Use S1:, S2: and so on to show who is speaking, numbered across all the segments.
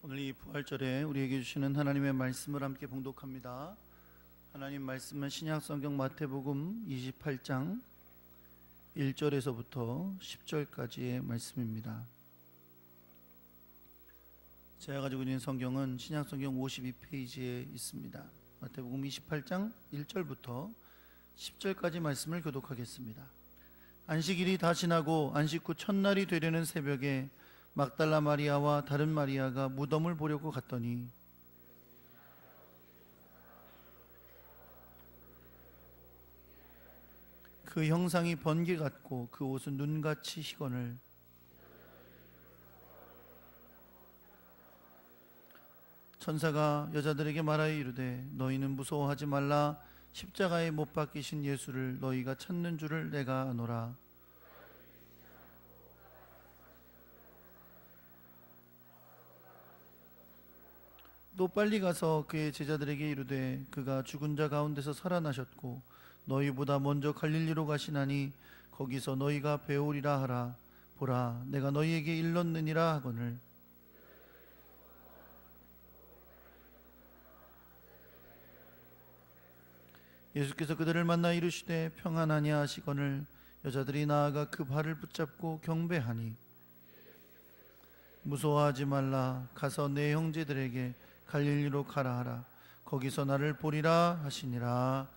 S1: 오늘 이 부활절에 우리에게 주시는 하나님의 말씀을 함께 봉독합니다. 하나님 말씀은 신약성경 마태복음 28장 1절에서부터 10절까지의 말씀입니다. 제가 가지고 있는 성경은 신약성경 52페이지에 있습니다. 마태복음 28장 1절부터 10절까지 말씀을 교독하겠습니다. 안식일이 다 지나고 안식 후 첫날이 되려는 새벽에 막달라 마리아와 다른 마리아가 무덤을 보려고 갔더니 그 형상이 번개 같고 그 옷은 눈같이 희거늘 천사가 여자들에게 말하여 이르되 너희는 무서워하지 말라. 십자가에 못 박히신 예수를 너희가 찾는 줄을 내가 아노라. 또 빨리 가서 그의 제자들에게 이르되 그가 죽은 자 가운데서 살아나셨고 너희보다 먼저 갈릴리로 가시나니 거기서 너희가 배우리라 하라. 보라, 내가 너희에게 일렀느니라 하거늘. 예수께서 그들을 만나 이르시되 평안하냐 하시거늘 여자들이 나아가 그 발을 붙잡고 경배하니 무서워하지 말라. 가서 내 형제들에게 갈릴리로 가라 하라. 거기서 나를 보리라 하시니라.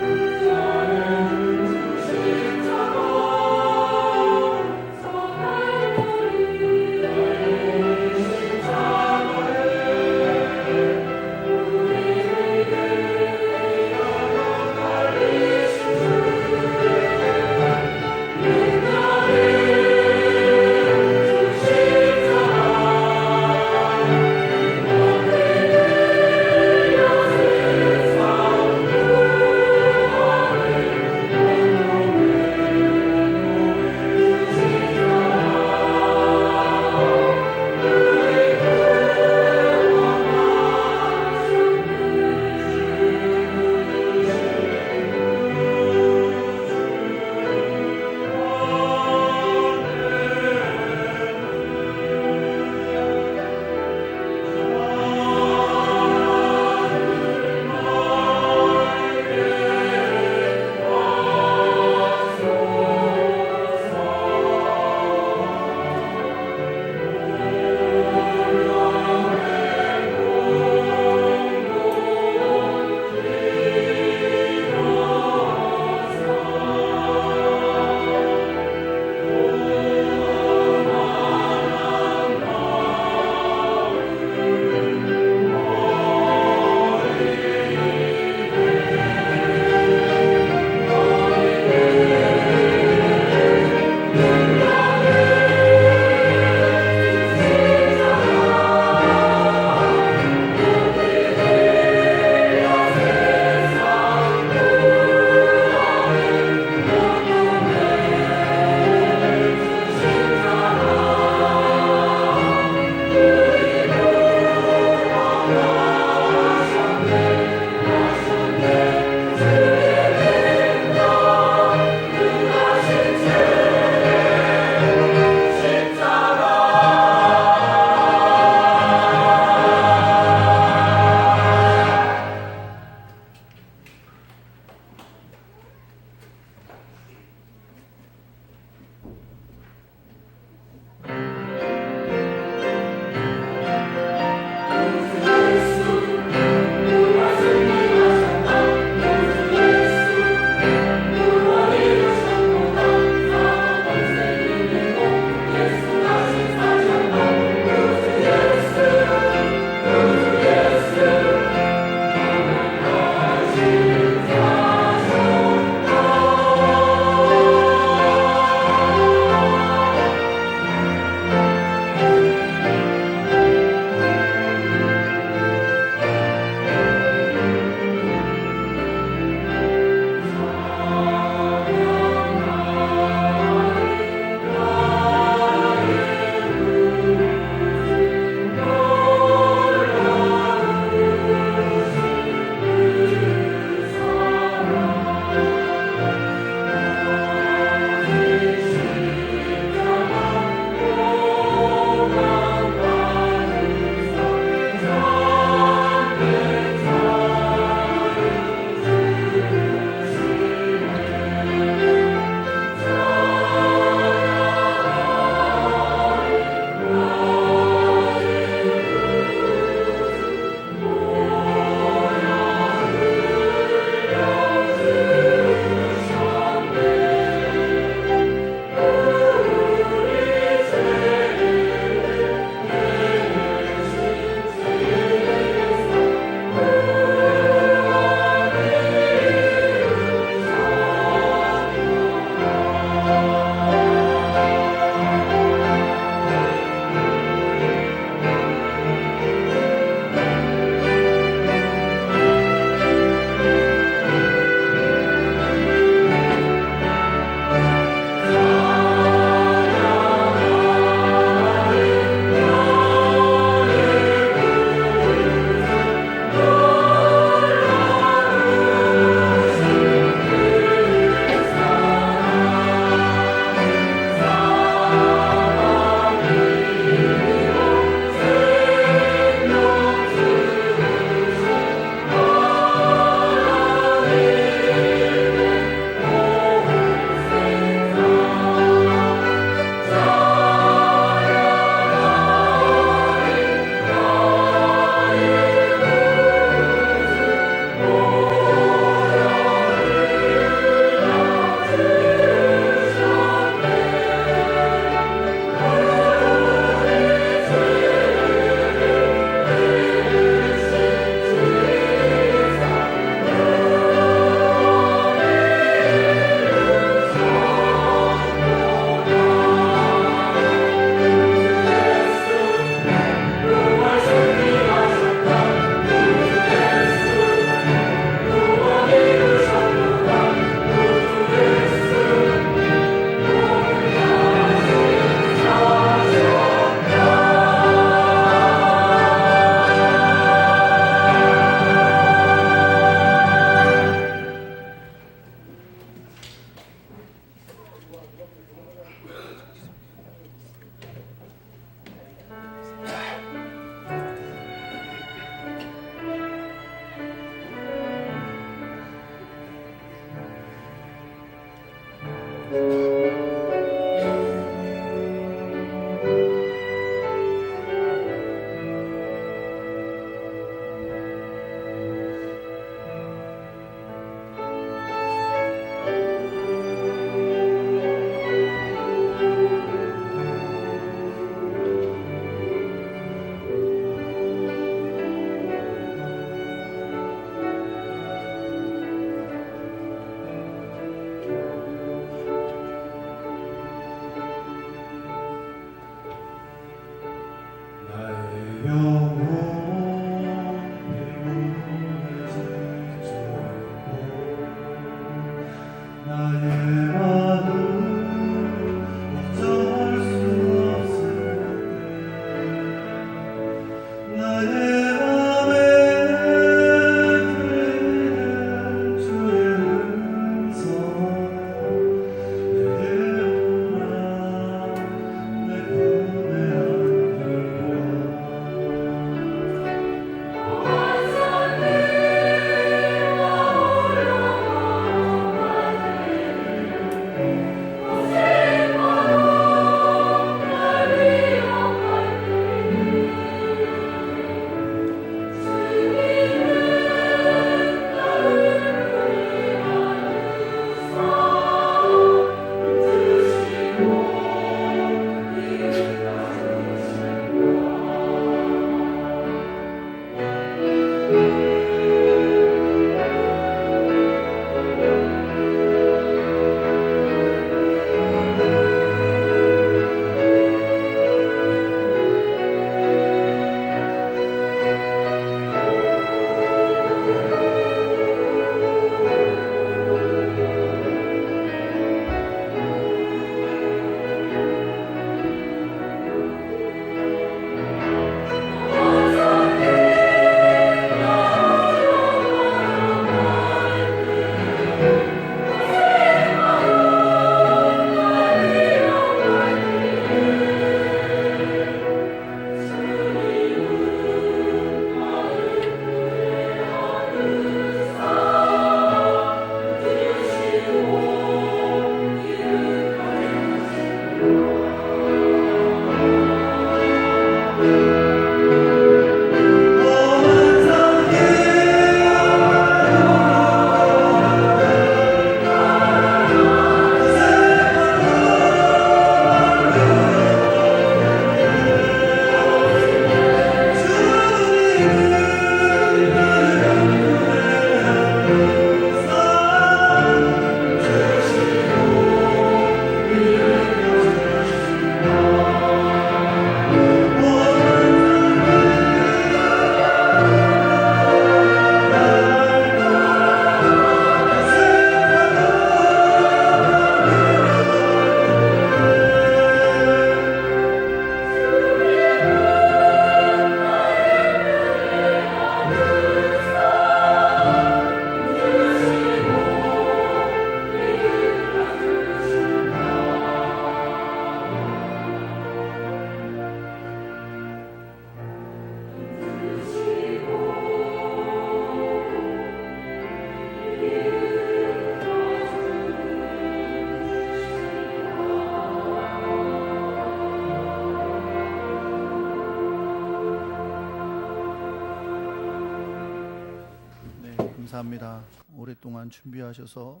S1: 감사합니다. 오랫동안 준비하셔서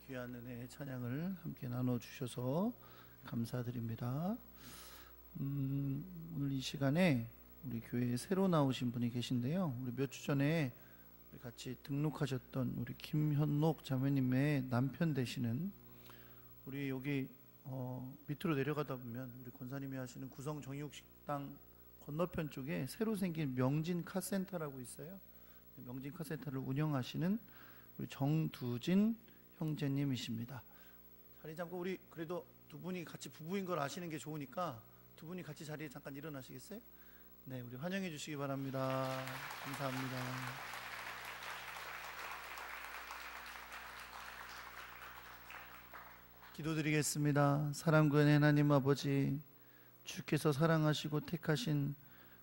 S1: 귀한 은혜의 찬양을 함께 나눠주셔서 감사드립니다. 오늘 이 시간에 우리 교회에 새로 나오신 분이 계신데요. 우리 몇 주 전에 같이 등록하셨던 우리 김현록 자매님의 남편 되시는, 우리 여기 밑으로 내려가다 보면 우리 권사님이 하시는 구성 정육식당 건너편 쪽에 새로 생긴 명진 카센터라고 있어요. 명진 카센터를 운영하시는 우리 정두진 형제님이십니다. 자리 잠깐, 우리 그래도 두 분이 같이 부부인 걸 아시는 게 좋으니까 두 분이 같이 자리에 잠깐 일어나시겠어요? 네, 우리 환영해 주시기 바랍니다. 감사합니다. 기도드리겠습니다. 사랑과 은혜 하나님 아버지, 주께서 사랑하시고 택하신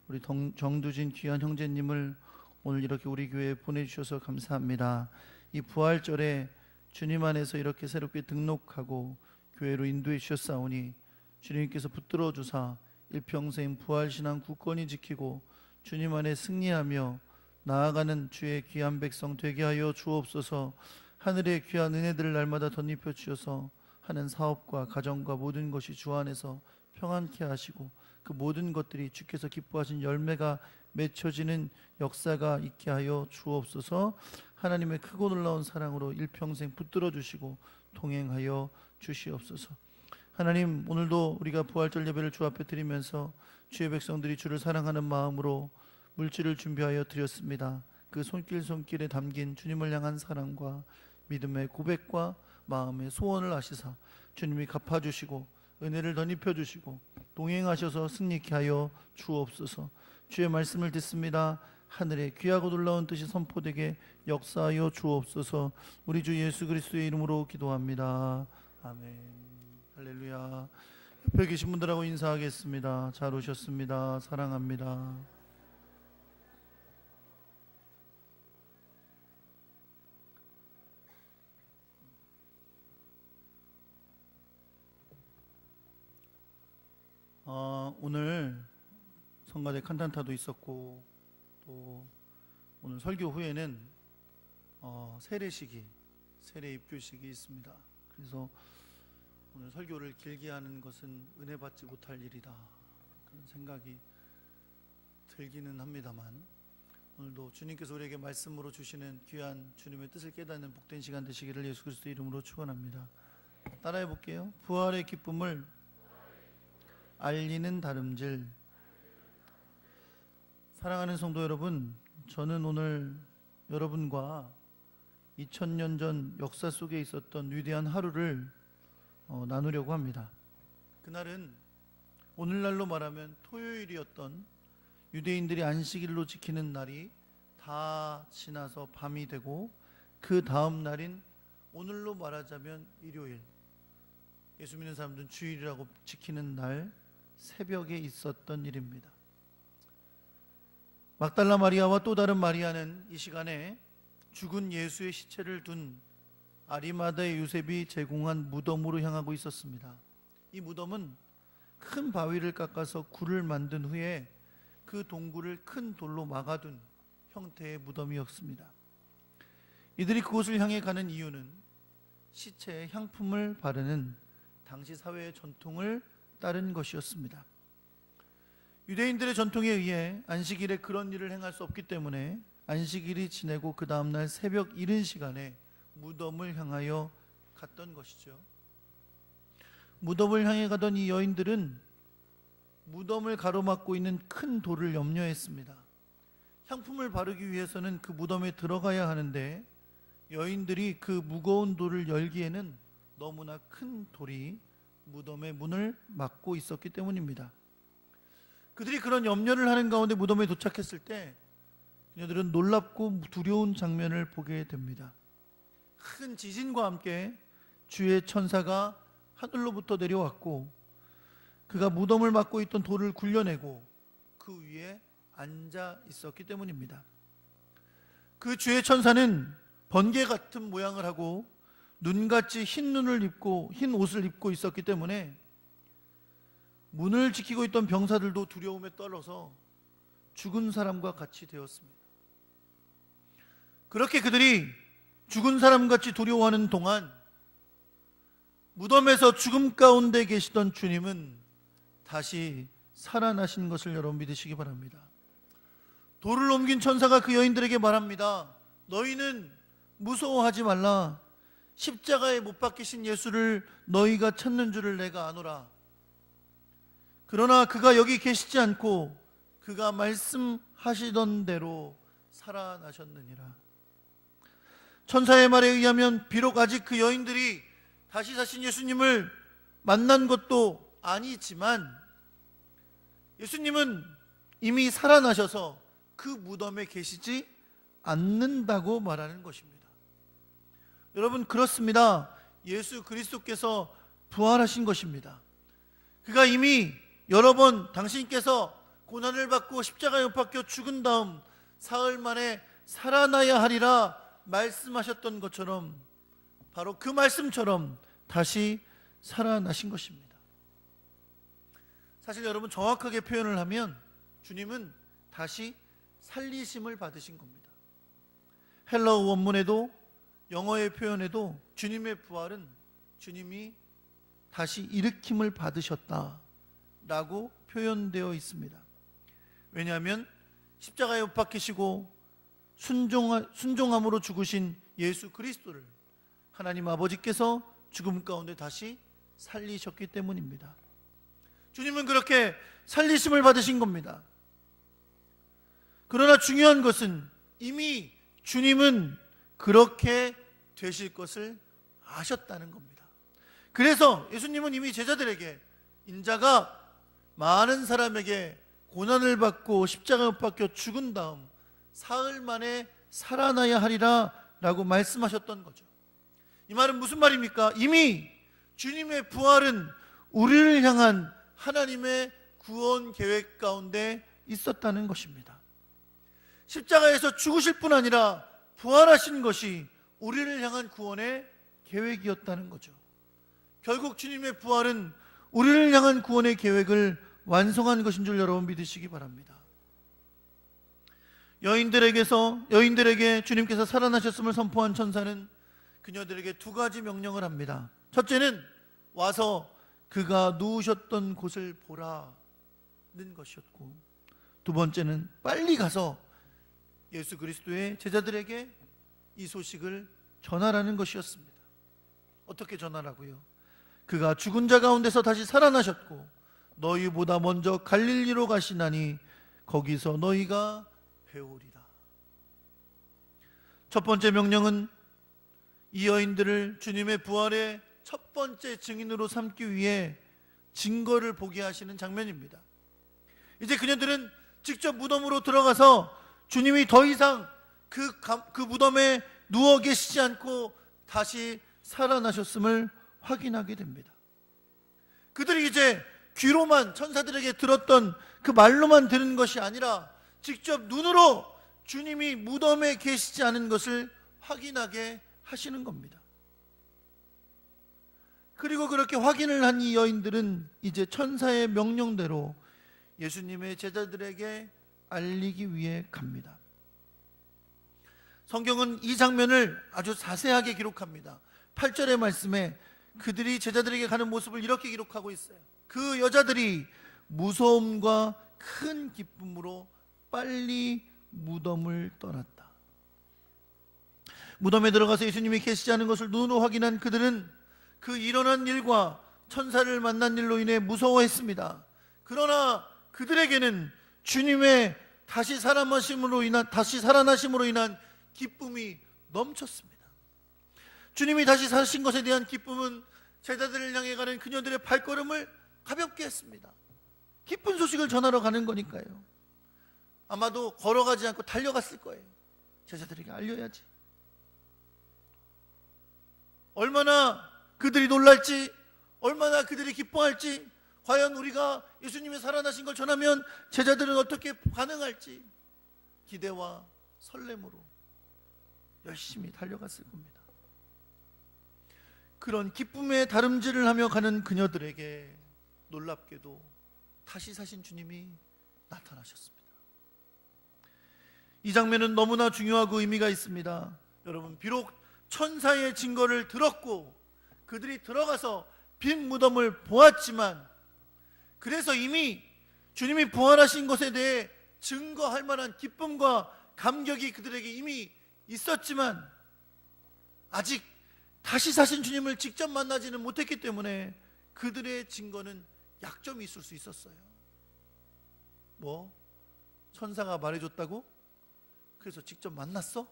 S1: 우리 정두진 귀한 형제님을 오늘 이렇게 우리 교회에 보내주셔서 감사합니다. 이 부활절에 주님 안에서 이렇게 새롭게 등록하고 교회로 인도해 주셨사오니 주님께서 붙들어 주사 일평생 부활신앙 굳건히 지키고 주님 안에 승리하며 나아가는 주의 귀한 백성 되게 하여 주옵소서. 하늘의 귀한 은혜들을 날마다 덧입혀 주셔서 하는 사업과 가정과 모든 것이 주 안에서 평안케 하시고 그 모든 것들이 주께서 기뻐하신 열매가 맺혀지는 역사가 있게 하여 주옵소서. 하나님의 크고 놀라운 사랑으로 일평생 붙들어 주시고 동행하여 주시옵소서. 하나님, 오늘도 우리가 부활절 예배를 주 앞에 드리면서 주의 백성들이 주를 사랑하는 마음으로 물질을 준비하여 드렸습니다. 그 손길에 담긴 주님을 향한 사랑과 믿음의 고백과 마음의 소원을 아시사 주님이 갚아주시고 은혜를 덧입혀 주시고 동행하셔서 승리케 하여 주옵소서. 주의 말씀을 듣습니다. 하늘에 귀하고 놀라운 뜻이 선포되게 역사하여 주옵소서. 우리 주 예수 그리스도의 이름으로 기도합니다. 아멘. 할렐루야. 옆에 계신 분들하고 인사하겠습니다. 잘 오셨습니다. 사랑합니다. 오늘 성가대 칸탄타도 있었고 또 오늘 설교 후에는 세례식이 세례 입교식이 있습니다. 그래서 오늘 설교를 길게 하는 것은 은혜 받지 못할 일이다 그런 생각이 들기는 합니다만, 오늘도 주님께서 우리에게 말씀으로 주시는 귀한 주님의 뜻을 깨닫는 복된 시간 되시기를 예수 그리스도 이름으로 축원합니다. 따라해 볼게요. 부활의 기쁨을 알리는 다름질. 사랑하는 성도 여러분, 저는 오늘 여러분과 2000년 전 역사 속에 있었던 위대한 하루를 나누려고 합니다. 그날은 오늘날로 말하면 토요일이었던 유대인들이 안식일로 지키는 날이 다 지나서 밤이 되고, 그 다음 날인 오늘로 말하자면 일요일, 예수 믿는 사람들은 주일이라고 지키는 날 새벽에 있었던 일입니다. 막달라 마리아와 또 다른 마리아는 이 시간에 죽은 예수의 시체를 둔 아리마다의 요셉이 제공한 무덤으로 향하고 있었습니다. 이 무덤은 큰 바위를 깎아서 굴을 만든 후에 그 동굴을 큰 돌로 막아둔 형태의 무덤이었습니다. 이들이 그곳을 향해 가는 이유는 시체에 향품을 바르는 당시 사회의 전통을 따른 것이었습니다. 유대인들의 전통에 의해 안식일에 그런 일을 행할 수 없기 때문에 안식일이 지내고 그 다음날 새벽 이른 시간에 무덤을 향하여 갔던 것이죠. 무덤을 향해 가던 이 여인들은 무덤을 가로막고 있는 큰 돌을 염려했습니다. 향품을 바르기 위해서는 그 무덤에 들어가야 하는데 여인들이 그 무거운 돌을 열기에는 너무나 큰 돌이 무덤의 문을 막고 있었기 때문입니다. 그들이 그런 염려를 하는 가운데 무덤에 도착했을 때 그녀들은 놀랍고 두려운 장면을 보게 됩니다. 큰 지진과 함께 주의 천사가 하늘로부터 내려왔고 그가 무덤을 막고 있던 돌을 굴려내고 그 위에 앉아 있었기 때문입니다. 그 주의 천사는 번개 같은 모양을 하고 눈같이 흰 눈을 입고 흰 옷을 입고 있었기 때문에 문을 지키고 있던 병사들도 두려움에 떨어서 죽은 사람과 같이 되었습니다. 그렇게 그들이 죽은 사람같이 두려워하는 동안 무덤에서 죽음 가운데 계시던 주님은 다시 살아나신 것을 여러분 믿으시기 바랍니다. 돌을 옮긴 천사가 그 여인들에게 말합니다. 너희는 무서워하지 말라. 십자가에 못 박히신 예수를 너희가 찾는 줄을 내가 아노라. 그러나 그가 여기 계시지 않고 그가 말씀하시던 대로 살아나셨느니라. 천사의 말에 의하면 비록 아직 그 여인들이 다시 사신 예수님을 만난 것도 아니지만 예수님은 이미 살아나셔서 그 무덤에 계시지 않는다고 말하는 것입니다. 여러분, 그렇습니다. 예수 그리스도께서 부활하신 것입니다. 그가 이미 여러 번 당신께서 고난을 받고 십자가에 못 박혀 죽은 다음 사흘 만에 살아나야 하리라 말씀하셨던 것처럼 바로 그 말씀처럼 다시 살아나신 것입니다. 사실 여러분, 정확하게 표현을 하면 주님은 다시 살리심을 받으신 겁니다. 헬라어 원문에도 영어의 표현에도 주님의 부활은 주님이 다시 일으킴을 받으셨다라고 표현되어 있습니다. 왜냐하면 십자가에 못 박히시고 순종함으로 죽으신 예수 그리스도를 하나님 아버지께서 죽음 가운데 다시 살리셨기 때문입니다. 주님은 그렇게 살리심을 받으신 겁니다. 그러나 중요한 것은 이미 주님은 그렇게 되실 것을 아셨다는 겁니다. 그래서 예수님은 이미 제자들에게 인자가 많은 사람에게 고난을 받고 십자가에 못 박혀 죽은 다음 사흘 만에 살아나야 하리라 라고 말씀하셨던 거죠. 이 말은 무슨 말입니까? 이미 주님의 부활은 우리를 향한 하나님의 구원 계획 가운데 있었다는 것입니다. 십자가에서 죽으실 뿐 아니라 부활하신 것이 우리를 향한 구원의 계획이었다는 거죠. 결국 주님의 부활은 우리를 향한 구원의 계획을 완성한 것인 줄 여러분 믿으시기 바랍니다. 여인들에게 주님께서 살아나셨음을 선포한 천사는 그녀들에게 두 가지 명령을 합니다. 첫째는 와서 그가 누우셨던 곳을 보라는 것이었고, 두 번째는 빨리 가서 예수 그리스도의 제자들에게 이 소식을 전하라는 것이었습니다. 어떻게 전하라고요? 그가 죽은 자 가운데서 다시 살아나셨고 너희보다 먼저 갈릴리로 가시나니 거기서 너희가 배우리라. 첫 번째 명령은 이 여인들을 주님의 부활의 첫 번째 증인으로 삼기 위해 증거를 보게 하시는 장면입니다. 이제 그녀들은 직접 무덤으로 들어가서 주님이 더 이상 그 무덤에 누워 계시지 않고 다시 살아나셨음을 확인하게 됩니다. 그들이 이제 귀로만 천사들에게 들었던 그 말로만 들은 것이 아니라 직접 눈으로 주님이 무덤에 계시지 않은 것을 확인하게 하시는 겁니다. 그리고 그렇게 확인을 한 이 여인들은 이제 천사의 명령대로 예수님의 제자들에게 알리기 위해 갑니다. 성경은 이 장면을 아주 자세하게 기록합니다. 8절의 말씀에 그들이 제자들에게 가는 모습을 이렇게 기록하고 있어요. 그 여자들이 무서움과 큰 기쁨으로 빨리 무덤을 떠났다. 무덤에 들어가서 예수님이 계시지 않은 것을 눈으로 확인한 그들은 그 일어난 일과 천사를 만난 일로 인해 무서워했습니다. 그러나 그들에게는 주님의 다시 살아나심으로 인한 기쁨이 넘쳤습니다. 주님이 다시 사신 것에 대한 기쁨은 제자들을 향해 가는 그녀들의 발걸음을 가볍게 했습니다. 기쁜 소식을 전하러 가는 거니까요. 아마도 걸어가지 않고 달려갔을 거예요. 제자들에게 알려야지. 얼마나 그들이 놀랄지, 얼마나 그들이 기뻐할지, 과연 우리가 예수님이 살아나신 걸 전하면 제자들은 어떻게 반응할지 기대와 설렘으로 열심히 달려갔을 겁니다. 그런 기쁨의 다름질을 하며 가는 그녀들에게 놀랍게도 다시 사신 주님이 나타나셨습니다. 이 장면은 너무나 중요하고 의미가 있습니다. 여러분, 비록 천사의 증거를 들었고 그들이 들어가서 빈 무덤을 보았지만, 그래서 이미 주님이 부활하신 것에 대해 증거할 만한 기쁨과 감격이 그들에게 이미 있었지만 아직 다시 사신 주님을 직접 만나지는 못했기 때문에 그들의 증거는 약점이 있을 수 있었어요. 뭐? 천사가 말해줬다고? 그래서 직접 만났어?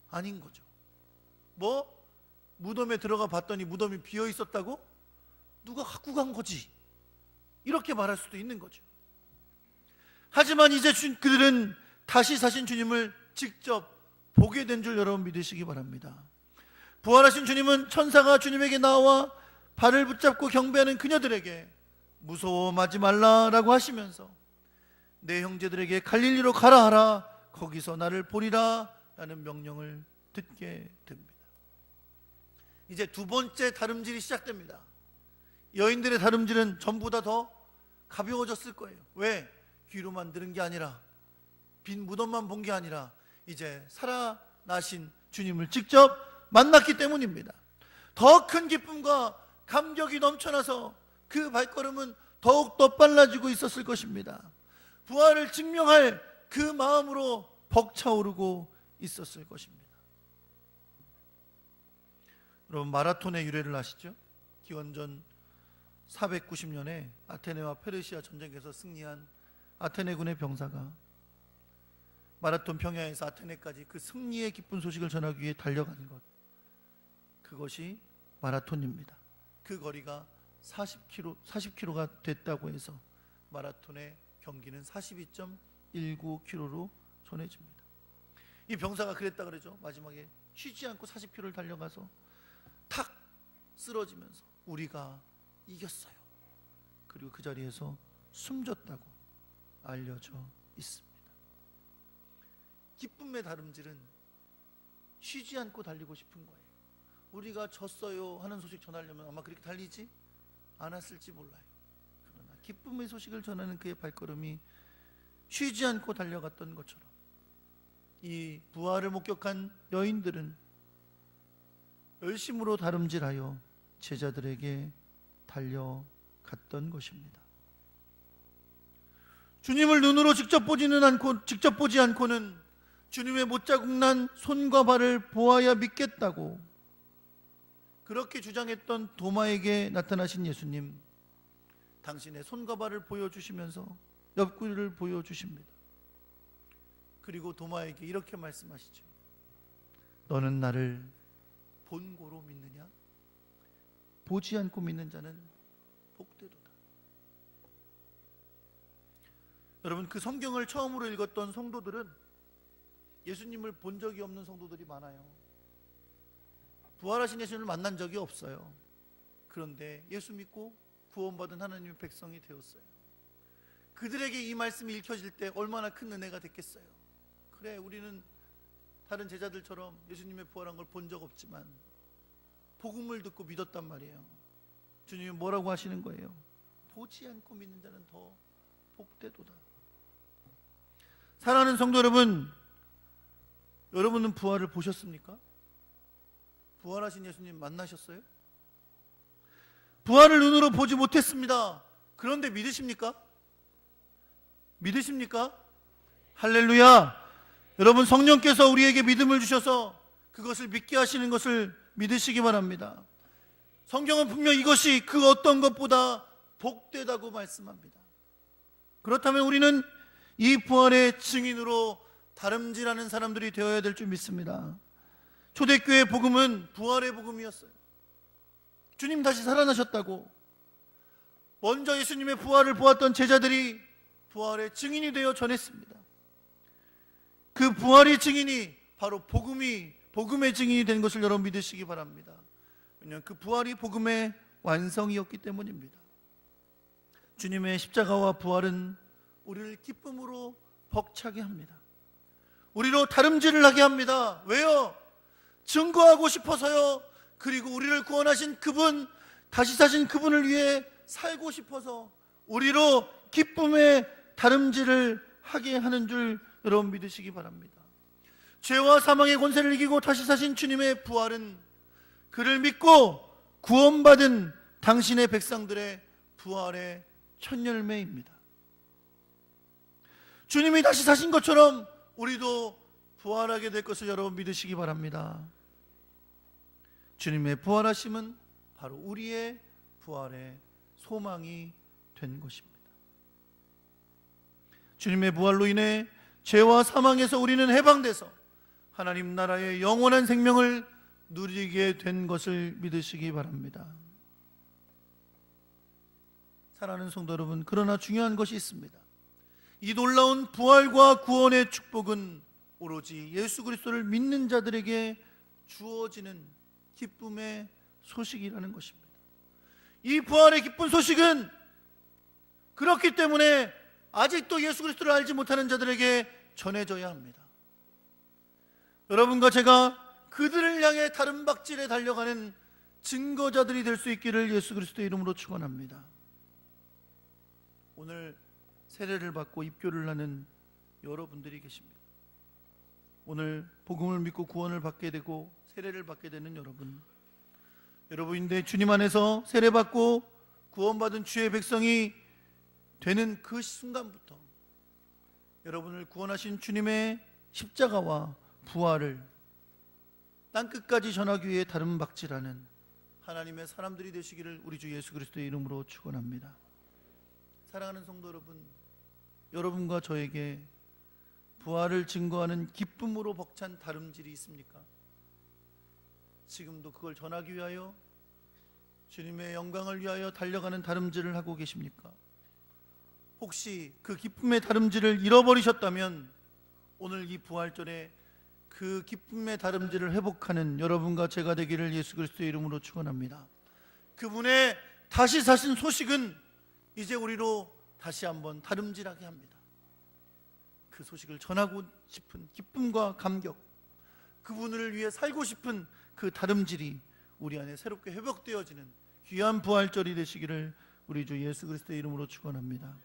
S1: 아닌 거죠. 뭐? 무덤에 들어가 봤더니 무덤이 비어 있었다고? 누가 갖고 간 거지? 이렇게 말할 수도 있는 거죠. 하지만 이제 그들은 다시 사신 주님을 직접 보게 된 줄 여러분 믿으시기 바랍니다. 부활하신 주님은 천사가 주님에게 나와 발을 붙잡고 경배하는 그녀들에게 무서워하지 말라라고 하시면서 내 형제들에게 갈릴리로 가라 하라, 거기서 나를 보리라 라는 명령을 듣게 됩니다. 이제 두 번째 다름질이 시작됩니다. 여인들의 다름질은 전보다 더 가벼워졌을 거예요. 왜? 귀로만 들은 게 아니라, 빈 무덤만 본 게 아니라 이제 살아나신 주님을 직접 만났기 때문입니다. 더 큰 기쁨과 감격이 넘쳐나서 그 발걸음은 더욱더 빨라지고 있었을 것입니다. 부활을 증명할 그 마음으로 벅차오르고 있었을 것입니다. 여러분 마라톤의 유래를 아시죠? 기원전 490년에 아테네와 페르시아 전쟁에서 승리한 아테네군의 병사가 마라톤 평야에서 아테네까지 그 승리의 기쁜 소식을 전하기 위해 달려가는 것, 그것이 마라톤입니다. 그 거리가 40km가 됐다고 해서 마라톤의 경기는 42.19km로 전해집니다. 이 병사가 그랬다 그러죠. 마지막에 쉬지 않고 40km를 달려가서 탁 쓰러지면서 우리가 이겼어요. 그리고 그 자리에서 숨졌다고 알려져 있습니다. 기쁨의 다름질은 쉬지 않고 달리고 싶은 거예요. 우리가 졌어요 하는 소식 전하려면 아마 그렇게 달리지 않았을지 몰라요. 그러나 기쁨의 소식을 전하는 그의 발걸음이 쉬지 않고 달려갔던 것처럼 이 부활을 목격한 여인들은 열심으로 다름질하여 제자들에게 달려갔던 것입니다. 주님을 눈으로 직접 보지 않고는 주님의 못자국 난 손과 발을 보아야 믿겠다고 그렇게 주장했던 도마에게 나타나신 예수님, 당신의 손과 발을 보여주시면서 옆구리를 보여주십니다. 그리고 도마에게 이렇게 말씀하시죠. 너는 나를 본고로 믿느냐? 보지 않고 믿는 자는 복되도다. 여러분, 그 성경을 처음으로 읽었던 성도들은 예수님을 본 적이 없는 성도들이 많아요. 부활하신 예수님을 만난 적이 없어요. 그런데 예수 믿고 구원받은 하나님의 백성이 되었어요. 그들에게 이 말씀이 읽혀질 때 얼마나 큰 은혜가 됐겠어요. 그래, 우리는 다른 제자들처럼 예수님의 부활한 걸 본 적 없지만 복음을 듣고 믿었단 말이에요. 주님이 뭐라고 하시는 거예요? 보지 않고 믿는 자는 더 복되도다. 사랑하는 성도 여러분, 여러분은 부활을 보셨습니까? 부활하신 예수님 만나셨어요? 부활을 눈으로 보지 못했습니다. 그런데 믿으십니까? 믿으십니까? 할렐루야! 여러분, 성령께서 우리에게 믿음을 주셔서 그것을 믿게 하시는 것을 믿으시기 바랍니다. 성경은 분명 이것이 그 어떤 것보다 복되다고 말씀합니다. 그렇다면 우리는 이 부활의 증인으로 다름질하는 사람들이 되어야 될 줄 믿습니다. 초대교회 복음은 부활의 복음이었어요. 주님 다시 살아나셨다고 먼저 예수님의 부활을 보았던 제자들이 부활의 증인이 되어 전했습니다. 그 부활의 증인이 바로 복음의 증인이 된 것을 여러분 믿으시기 바랍니다. 왜냐하면 그 부활이 복음의 완성이었기 때문입니다. 주님의 십자가와 부활은 우리를 기쁨으로 벅차게 합니다. 우리로 다름질을 하게 합니다. 왜요? 증거하고 싶어서요. 그리고 우리를 구원하신 그분, 다시 사신 그분을 위해 살고 싶어서 우리로 기쁨의 다름질을 하게 하는 줄 여러분 믿으시기 바랍니다. 죄와 사망의 권세를 이기고 다시 사신 주님의 부활은 그를 믿고 구원받은 당신의 백성들의 부활의 첫 열매입니다. 주님이 다시 사신 것처럼 우리도 부활하게 될 것을 여러분 믿으시기 바랍니다. 주님의 부활하심은 바로 우리의 부활의 소망이 된 것입니다. 주님의 부활로 인해 죄와 사망에서 우리는 해방돼서 하나님 나라의 영원한 생명을 누리게 된 것을 믿으시기 바랍니다. 사랑하는 성도 여러분, 그러나 중요한 것이 있습니다. 이 놀라운 부활과 구원의 축복은 오로지 예수 그리스도를 믿는 자들에게 주어지는 기쁨의 소식이라는 것입니다. 이 부활의 기쁜 소식은 그렇기 때문에 아직도 예수 그리스도를 알지 못하는 자들에게 전해져야 합니다. 여러분과 제가 그들을 향해 다른 박질에 달려가는 증거자들이 될 수 있기를 예수 그리스도의 이름으로 축원합니다. 오늘 세례를 받고 입교를 하는 여러분들이 계십니다. 오늘 복음을 믿고 구원을 받게 되고 세례를 받게 되는 여러분인데 주님 안에서 세례받고 구원받은 주의 백성이 되는 그 순간부터 여러분을 구원하신 주님의 십자가와 부활을 땅끝까지 전하기 위해 다름박질하는 하나님의 사람들이 되시기를 우리 주 예수 그리스도의 이름으로 축원합니다. 사랑하는 성도 여러분, 여러분과 저에게 부활을 증거하는 기쁨으로 벅찬 다름질이 있습니까? 지금도 그걸 전하기 위하여 주님의 영광을 위하여 달려가는 다름질을 하고 계십니까? 혹시 그 기쁨의 다름질을 잃어버리셨다면 오늘 이 부활절에 그 기쁨의 다름질을 회복하는 여러분과 제가 되기를 예수 그리스도의 이름으로 축원합니다. 그분의 다시 사신 소식은 이제 우리로 다시 한번 다름질하게 합니다. 그 소식을 전하고 싶은 기쁨과 감격, 그분을 위해 살고 싶은 그 다름질이 우리 안에 새롭게 회복되어지는 귀한 부활절이 되시기를 우리 주 예수 그리스도의 이름으로 축원합니다.